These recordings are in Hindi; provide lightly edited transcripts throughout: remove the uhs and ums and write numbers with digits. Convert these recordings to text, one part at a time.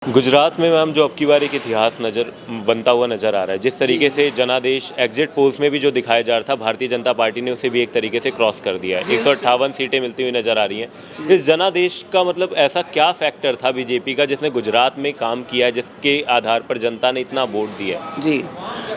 गुजरात में मैम जो अब की बार एक इतिहास नज़र बनता हुआ नज़र आ रहा है। जिस तरीके से जनादेश एग्जिट पोल्स में भी जो दिखाया जा रहा था, भारतीय जनता पार्टी ने उसे भी एक तरीके से क्रॉस कर दिया है। 158 सीटें मिलती हुई नज़र आ रही हैं। इस जनादेश का मतलब ऐसा क्या फैक्टर था बीजेपी का जिसने गुजरात में काम किया है, जिसके आधार पर जनता ने इतना वोट दिया है? जी,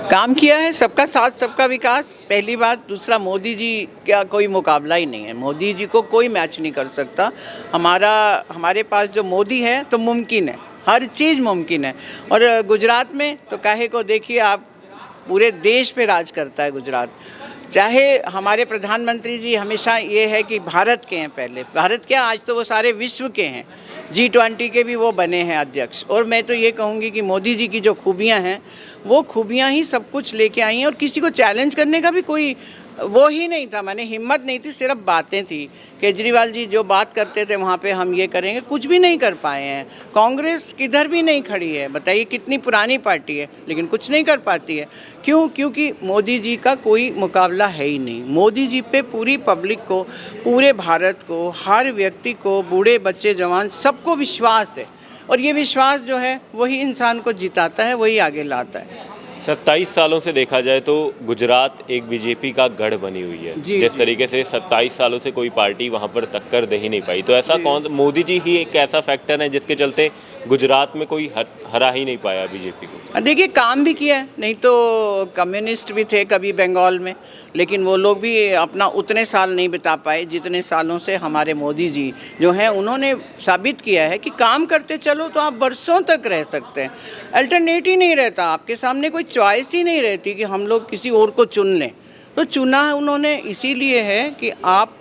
काम किया है। सबका साथ सबका विकास, पहली बात। दूसरा, मोदी जी का कोई मुकाबला ही नहीं है। मोदी जी को कोई मैच नहीं कर सकता। हमारे पास जो मोदी है तो मुमकिन है, हर चीज़ मुमकिन है। और गुजरात में तो काहे को देखिए आप, पूरे देश पे राज करता है गुजरात। चाहे हमारे प्रधानमंत्री जी हमेशा ये है कि भारत के हैं, पहले भारत क्या, आज तो वो सारे विश्व के हैं। G20 के भी वो बने हैं अध्यक्ष। और मैं तो ये कहूँगी कि मोदी जी की जो खूबियाँ हैं, वो खूबियाँ ही सब कुछ लेके आई हैं। और किसी को चैलेंज करने का भी कोई वो ही नहीं था, माने हिम्मत नहीं थी, सिर्फ बातें थी। केजरीवाल जी जो बात करते थे वहाँ पे हम ये करेंगे, कुछ भी नहीं कर पाए हैं। कांग्रेस किधर भी नहीं खड़ी है, बताइए कितनी पुरानी पार्टी है, लेकिन कुछ नहीं कर पाती है। क्यों? क्योंकि मोदी जी का कोई मुकाबला है ही नहीं। मोदी जी पे पूरी पब्लिक को, पूरे भारत को, हर व्यक्ति को, बूढ़े बच्चे जवान सबको विश्वास है। और ये विश्वास जो है वही इंसान को जिताता है, वही आगे लाता है। 27 सालों से देखा जाए तो गुजरात एक बीजेपी का गढ़ बनी हुई है। जिस तरीके से 27 सालों से कोई पार्टी वहां पर टक्कर दे ही नहीं पाई, तो ऐसा कौन, मोदी जी ही एक ऐसा फैक्टर है जिसके चलते गुजरात में कोई हरा ही नहीं पाया बीजेपी को? देखिए, काम भी किया है। नहीं तो कम्युनिस्ट भी थे कभी बंगाल में, लेकिन वो लोग भी अपना उतने साल नहीं बिता पाए जितने सालों से हमारे मोदी जी जो हैं उन्होंने साबित किया है कि काम करते चलो तो आप बरसों तक रह सकते हैं। अल्टरनेट ही नहीं रहता, आपके सामने कोई चॉइस ही नहीं रहती कि हम लोग किसी और को चुन लें। तो चुना है उन्होंने इसीलिए है कि आप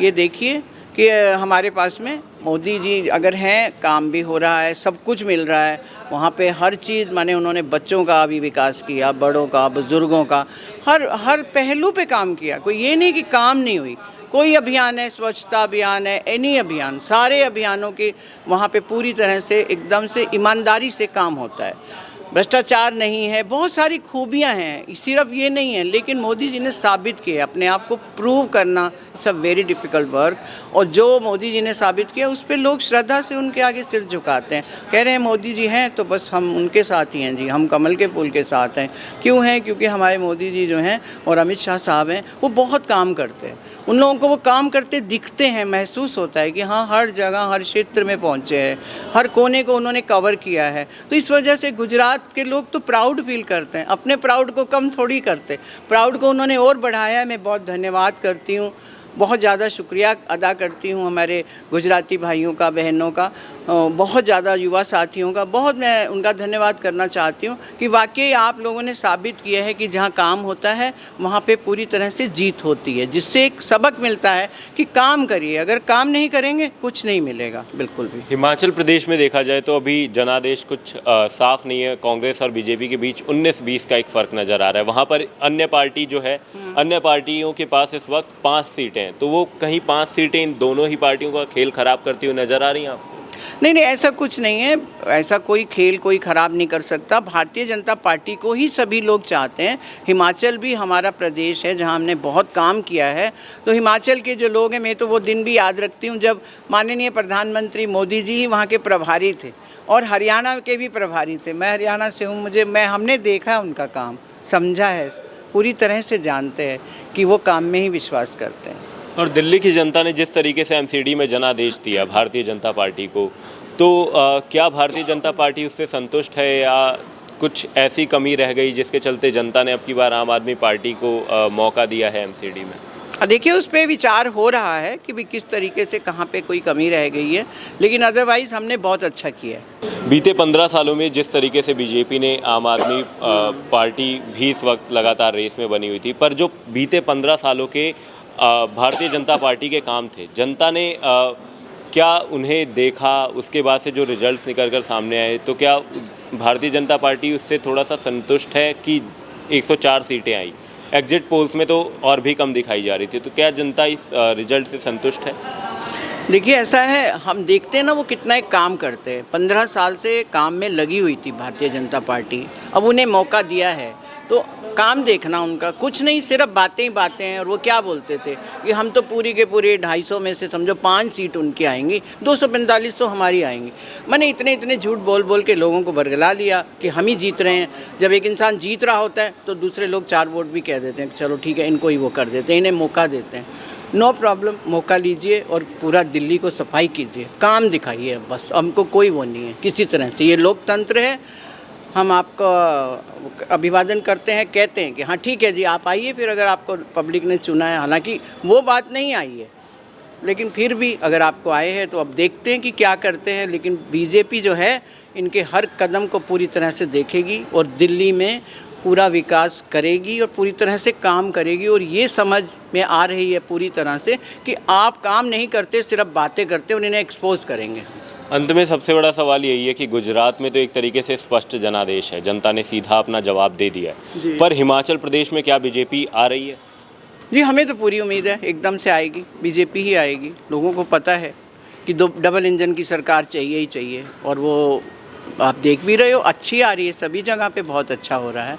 ये देखिए कि हमारे पास में मोदी जी अगर हैं, काम भी हो रहा है, सब कुछ मिल रहा है वहाँ पे, हर चीज़। माने उन्होंने बच्चों का भी विकास किया, बड़ों का, बुज़ुर्गों का, हर पहलू पे काम किया। कोई ये नहीं कि काम नहीं हुई। कोई अभियान है, स्वच्छता अभियान है, एनी अभियान, सारे अभियानों के वहाँ पे पूरी तरह से एकदम से ईमानदारी से काम होता है। भ्रष्टाचार नहीं है, बहुत सारी खूबियाँ हैं, सिर्फ ये नहीं है। लेकिन मोदी जी ने साबित किया, अपने आप को प्रूव करना it's a very difficult work. और जो मोदी जी ने साबित किया उस पर लोग श्रद्धा से उनके आगे सिर झुकाते हैं, कह रहे हैं मोदी जी हैं तो बस हम उनके साथ ही हैं जी, हम कमल के फूल के साथ हैं। क्यों हैं? क्योंकि हमारे मोदी जी जो हैं और अमित शाह साहब हैं, वो बहुत काम करते हैं। उन लोगों को वो काम करते दिखते हैं, महसूस होता है कि हाँ, हर जगह, हर क्षेत्र में पहुँचे हैं, हर कोने को उन्होंने कवर किया है। तो इस वजह से गुजरात के लोग तो प्राउड फील करते हैं, अपने प्राउड को कम थोड़ी करते। प्राउड को उन्होंने और बढ़ाया है। मैं बहुत धन्यवाद करती हूँ, बहुत ज़्यादा शुक्रिया अदा करती हूँ हमारे गुजराती भाइयों का, बहनों का, बहुत ज़्यादा युवा साथियों का। बहुत मैं उनका धन्यवाद करना चाहती हूँ कि वाकई आप लोगों ने साबित किया है कि जहाँ काम होता है वहाँ पे पूरी तरह से जीत होती है, जिससे एक सबक मिलता है कि काम करिए। अगर काम नहीं करेंगे कुछ नहीं मिलेगा, बिल्कुल भी। हिमाचल प्रदेश में देखा जाए तो अभी जनादेश कुछ साफ नहीं है। कांग्रेस और बीजेपी के बीच 19-20 का एक फ़र्क नज़र आ रहा है। वहाँ पर अन्य पार्टी जो है, अन्य पार्टियों के पास इस वक्त 5 सीटें हैं, तो वो कहीं 5 सीटें इन दोनों ही पार्टियों का खेल ख़राब करती हुई नज़र आ रही हैं आपको? नहीं, ऐसा कुछ नहीं है। ऐसा कोई खेल कोई ख़राब नहीं कर सकता। भारतीय जनता पार्टी को ही सभी लोग चाहते हैं। हिमाचल भी हमारा प्रदेश है जहां हमने बहुत काम किया है। तो हिमाचल के जो लोग हैं, मैं तो वो दिन भी याद रखती हूं जब माननीय प्रधानमंत्री मोदी जी ही वहां के प्रभारी थे और हरियाणा के भी प्रभारी थे। मैं हरियाणा से हूँ, हमने देखा उनका काम, समझा है, पूरी तरह से जानते हैं कि वो काम में ही विश्वास करते हैं। और दिल्ली की जनता ने जिस तरीके से एमसीडी में जनादेश दिया भारतीय जनता पार्टी को, तो क्या भारतीय जनता पार्टी उससे संतुष्ट है या कुछ ऐसी कमी रह गई जिसके चलते जनता ने अब की बार आम आदमी पार्टी को मौका दिया है एमसीडी में? देखिए, उस पर विचार हो रहा है कि भी किस तरीके से कहाँ पे कोई कमी रह गई है, लेकिन अदरवाइज़ हमने बहुत अच्छा किया है। बीते 15 सालों में जिस तरीके से बीजेपी ने आम आदमी पार्टी भी इस वक्त लगातार रेस में बनी हुई थी, पर जो बीते 15 सालों के भारतीय जनता पार्टी के काम थे, जनता ने क्या उन्हें देखा, उसके बाद से जो रिजल्ट्स निकल कर सामने आए, तो क्या भारतीय जनता पार्टी उससे थोड़ा सा संतुष्ट है कि 104 सीटें आई? एग्जिट पोल्स में तो और भी कम दिखाई जा रही थी, तो क्या जनता इस रिजल्ट से संतुष्ट है? देखिए, ऐसा है, हम देखते हैं ना वो कितना एक काम करते हैं। 15 साल से काम में लगी हुई थी भारतीय जनता पार्टी, अब उन्हें मौका दिया है तो काम देखना उनका, कुछ नहीं, सिर्फ बातें ही बातें हैं। और वो क्या बोलते थे कि हम तो पूरी के पूरे 250 में से समझो 5 सीट उनकी आएंगी, 245 तो हमारी आएंगी। मैंने इतने इतने झूठ बोल बोल के लोगों को बरगला लिया कि हम ही जीत रहे हैं। जब एक इंसान जीत रहा होता है तो दूसरे लोग 4 वोट भी कह देते हैं कि चलो ठीक है, इनको ही वो कर देते हैं, इन्हें मौका देते हैं। नो प्रॉब्लम, मौका लीजिए और पूरा दिल्ली को सफाई कीजिए, काम दिखाइए, बस हमको कोई वो नहीं है किसी तरह से। ये लोकतंत्र है, हम आपको अभिवादन करते हैं, कहते हैं कि हाँ ठीक है जी आप आइए, फिर अगर आपको पब्लिक ने चुना है, हालांकि वो बात नहीं आई है, लेकिन फिर भी अगर आपको आए हैं तो अब देखते हैं कि क्या करते हैं। लेकिन बीजेपी जो है इनके हर कदम को पूरी तरह से देखेगी और दिल्ली में पूरा विकास करेगी और पूरी तरह से काम करेगी। और ये समझ में आ रही है पूरी तरह से कि आप काम नहीं करते, सिर्फ बातें करते, और इन्हें एक्सपोज करेंगे। अंत में सबसे बड़ा सवाल यही है कि गुजरात में तो एक तरीके से स्पष्ट जनादेश है, जनता ने सीधा अपना जवाब दे दिया है, पर हिमाचल प्रदेश में क्या बीजेपी आ रही है? जी हमें तो पूरी उम्मीद है एकदम से आएगी, बीजेपी ही आएगी। लोगों को पता है कि डबल इंजन की सरकार चाहिए ही चाहिए, और वो आप देख भी रहे हो अच्छी आ रही है, सभी जगह पे बहुत अच्छा हो रहा है।